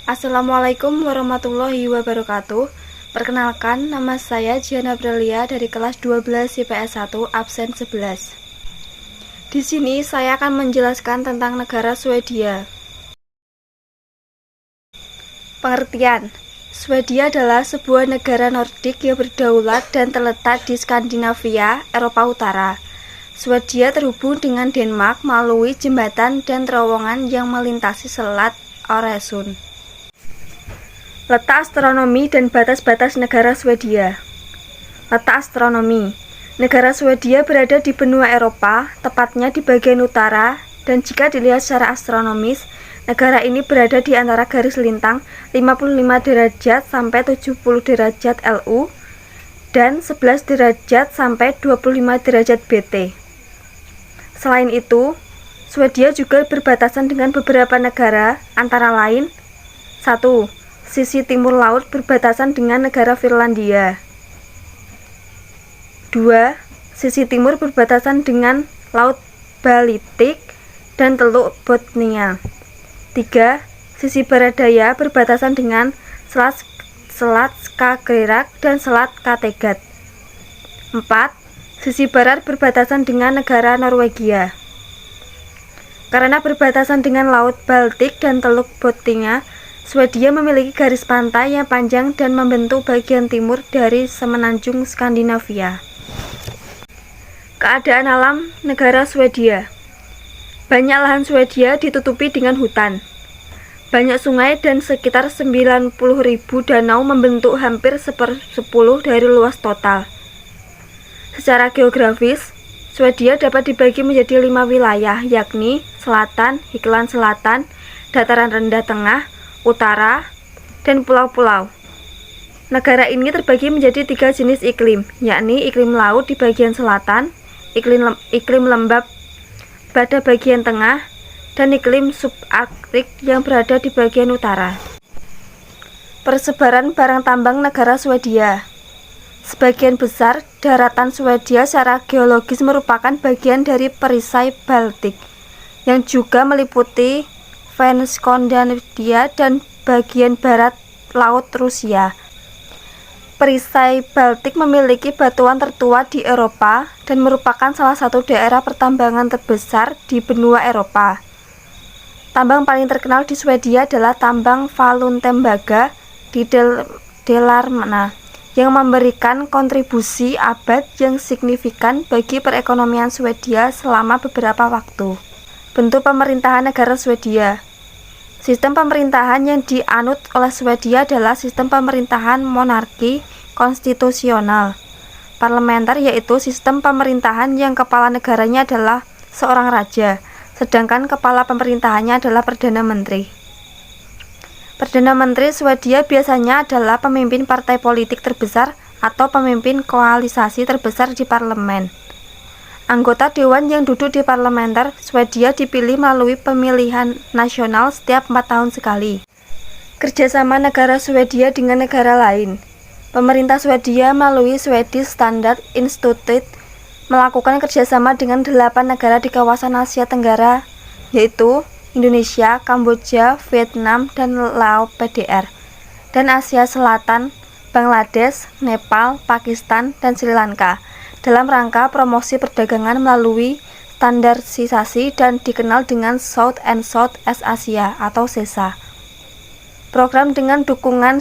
Assalamualaikum warahmatullahi wabarakatuh. Perkenalkan, nama saya Giana Brelia dari kelas 12 IPS 1 absen 11. Di sini saya akan menjelaskan tentang negara Swedia. Pengertian: Swedia adalah sebuah negara Nordik yang berdaulat dan terletak di Skandinavia, Eropa Utara. Swedia terhubung dengan Denmark melalui jembatan dan terowongan yang melintasi Selat Øresund. Letak astronomi dan batas-batas negara Swedia. Letak astronomi. Negara Swedia berada di benua Eropa, tepatnya di bagian utara, dan jika dilihat secara astronomis, negara ini berada di antara garis lintang 55 derajat sampai 70 derajat LU dan 11 derajat sampai 25 derajat BT. Selain itu, Swedia juga berbatasan dengan beberapa negara, antara lain 1. Sisi timur laut berbatasan dengan negara Finlandia. 2. Sisi timur berbatasan dengan Laut Baltik dan Teluk Bothnia. 3. Sisi barat daya berbatasan dengan Selat Skagerrak dan Selat Kattegat. 4. Sisi barat berbatasan dengan negara Norwegia. Karena berbatasan dengan Laut Baltik dan Teluk Bothnia, Swedia memiliki garis pantai yang panjang dan membentuk bagian timur dari semenanjung Skandinavia. Keadaan alam negara Swedia. Banyak lahan Swedia ditutupi dengan hutan. Banyak sungai dan sekitar 90.000 danau membentuk hampir 1/10 dari luas total. Secara geografis, Swedia dapat dibagi menjadi 5 wilayah, yakni selatan, Hikland Selatan, dataran rendah tengah, utara, dan pulau-pulau. Negara ini terbagi menjadi 3 jenis iklim, yakni iklim laut di bagian selatan, iklim lembab pada bagian tengah, dan iklim subarktik yang berada di bagian utara. Persebaran barang tambang negara Swedia. Sebagian besar daratan Swedia secara geologis merupakan bagian dari perisai Baltik, yang juga meliputi Skandinavia dan bagian barat Laut Rusia. Perisai Baltik memiliki batuan tertua di Eropa dan merupakan salah satu daerah pertambangan terbesar di benua Eropa. Tambang paling terkenal di Swedia adalah tambang Faluntembaga di Dalarna, yang memberikan kontribusi abad yang signifikan bagi perekonomian Swedia selama beberapa waktu. Bentuk pemerintahan negara Swedia. Sistem pemerintahan yang dianut oleh Swedia adalah sistem pemerintahan monarki konstitusional parlementer, yaitu sistem pemerintahan yang kepala negaranya adalah seorang raja, sedangkan kepala pemerintahannya adalah Perdana Menteri. Perdana Menteri Swedia biasanya adalah pemimpin partai politik terbesar atau pemimpin koalisasi terbesar di parlemen. Anggota dewan yang duduk di parlementer Swedia dipilih melalui pemilihan nasional setiap 4 tahun sekali. Kerjasama negara Swedia dengan negara lain. Pemerintah Swedia melalui Swedish Standard Institute melakukan kerjasama dengan 8 negara di kawasan Asia Tenggara, yaitu Indonesia, Kamboja, Vietnam, dan Laos PDR, dan Asia Selatan, Bangladesh, Nepal, Pakistan, dan Sri Lanka, dalam rangka promosi perdagangan melalui standarisasi dan dikenal dengan South and South-East Asia atau SESA. Program dengan dukungan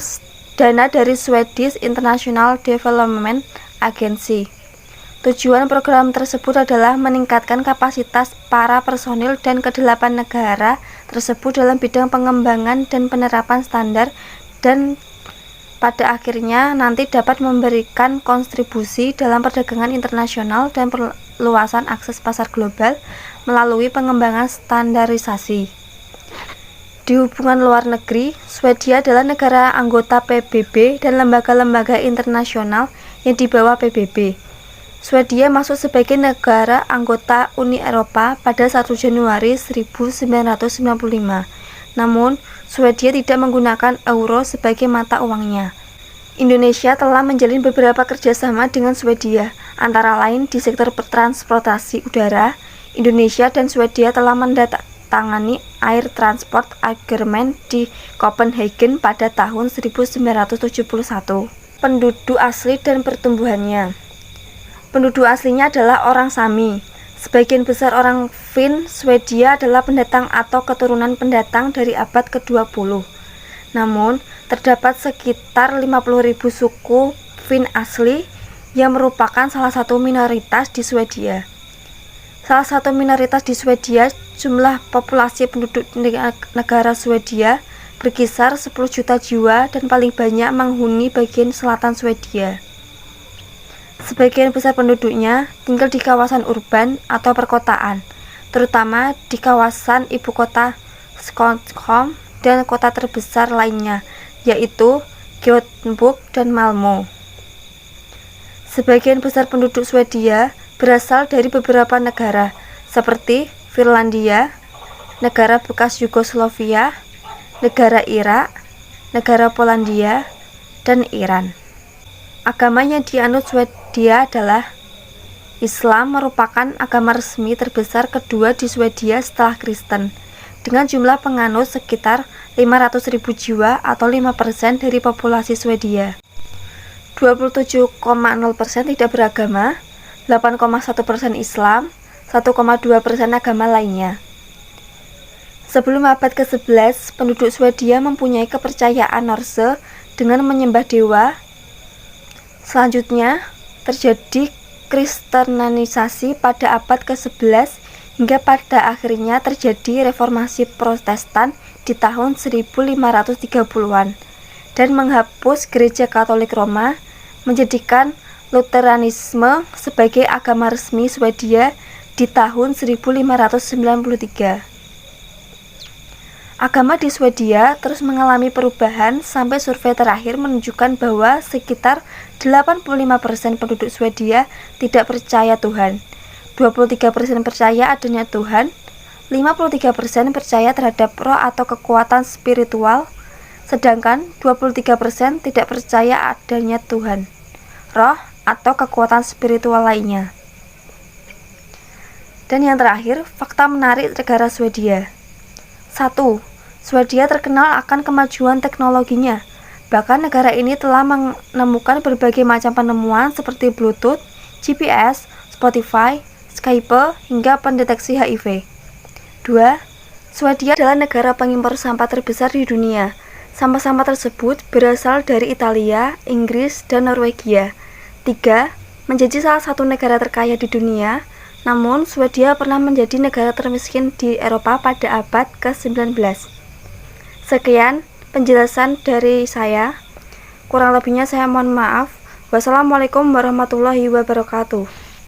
dana dari Swedish International Development Agency. Tujuan program tersebut adalah meningkatkan kapasitas para personil dan ke-8 negara tersebut dalam bidang pengembangan dan penerapan standar, dan pada akhirnya nanti dapat memberikan kontribusi dalam perdagangan internasional dan perluasan akses pasar global melalui pengembangan standarisasi. Di hubungan luar negeri, Swedia adalah negara anggota PBB dan lembaga-lembaga internasional yang di bawah PBB. Swedia masuk sebagai negara anggota Uni Eropa pada 1 Januari 1995. Namun, Swedia tidak menggunakan euro sebagai mata uangnya. Indonesia telah menjalin beberapa kerjasama dengan Swedia, antara lain di sektor transportasi udara. Indonesia dan Swedia telah menandatangani Air Transport Agreement di Copenhagen pada tahun 1971. Penduduk asli dan pertumbuhannya. Penduduk aslinya adalah orang Sami. Sebagian besar orang Finn Swedia adalah pendatang atau keturunan pendatang dari abad ke-20. Namun, terdapat sekitar 50.000 suku Finn asli yang merupakan salah satu minoritas di Swedia. Salah satu minoritas di Swedia, jumlah populasi penduduk negara Swedia berkisar 10 juta jiwa dan paling banyak menghuni bagian selatan Swedia. Sebagian besar penduduknya tinggal di kawasan urban atau perkotaan, terutama di kawasan ibu kota Stockholm dan kota terbesar lainnya, yaitu Gothenburg dan Malmö. Sebagian besar penduduk Swedia berasal dari beberapa negara seperti Finlandia, negara bekas Yugoslavia, negara Irak, negara Polandia, dan Iran. Agama yang dianut Swedia adalah Islam, merupakan agama resmi terbesar kedua di Swedia setelah Kristen, dengan jumlah penganut sekitar 500.000 jiwa atau 5% dari populasi Swedia. 27,0% tidak beragama, 8,1% Islam, 1,2% agama lainnya. Sebelum abad ke-11, penduduk Swedia mempunyai kepercayaan Norse dengan menyembah dewa. Selanjutnya, terjadi kristenisasi pada abad ke-11 hingga pada akhirnya terjadi reformasi Protestan di tahun 1530-an dan menghapus Gereja Katolik Roma, menjadikan Lutheranisme sebagai agama resmi Swedia di tahun 1593. Agama di Swedia terus mengalami perubahan sampai survei terakhir menunjukkan bahwa sekitar 85% penduduk Swedia tidak percaya Tuhan, 23% percaya adanya Tuhan, 53% percaya terhadap roh atau kekuatan spiritual, sedangkan 23% tidak percaya adanya Tuhan, roh, atau kekuatan spiritual lainnya. Dan yang terakhir, fakta menarik negara Swedia. 1. Swedia terkenal akan kemajuan teknologinya. Bahkan negara ini telah menemukan berbagai macam penemuan seperti Bluetooth, GPS, Spotify, Skype, hingga pendeteksi HIV. 2. Swedia adalah negara pengimpor sampah terbesar di dunia. Sampah-sampah tersebut berasal dari Italia, Inggris, dan Norwegia. 3. Menjadi salah satu negara terkaya di dunia, namun Swedia pernah menjadi negara termiskin di Eropa pada abad ke-19. Sekian penjelasan dari saya. Kurang lebihnya saya mohon maaf. Wassalamualaikum warahmatullahi wabarakatuh.